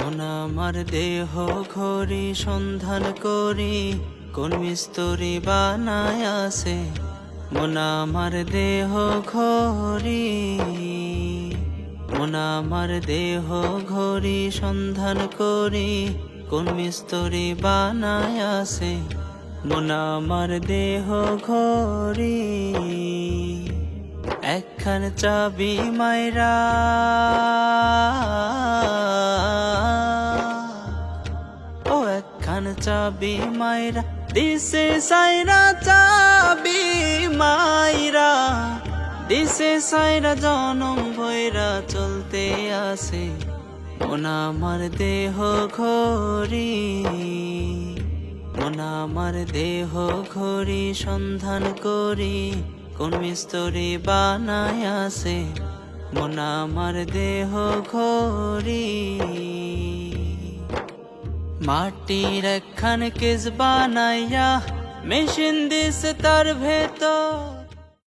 মন আমার দেহ ঘড়ি সন্ধান করি কোন মিস্তুরি বানায় আছে মন আমার দেহ ঘড়ি মন আমার দেহ ঘড়ি সন্ধান করি কোন মিস্তুরি বানায় আছে মন আমার দেহ ঘড়ি একখান চাবি মাইরা একখান চাবি মাইরা দিছে সাইরা চাবি মাইরা দিছে সাইরা জনম ভৈরা চলতে আসে মন আমার দেহ ঘড়ি মন আমার দেহ ঘড়ি সন্ধান করি কোন মিস্তুরি বানায় আছে মন আমার দেহ ঘড়ি মাটির একখান কেস বানাইয়া মেশিন দিছে তার ভেতর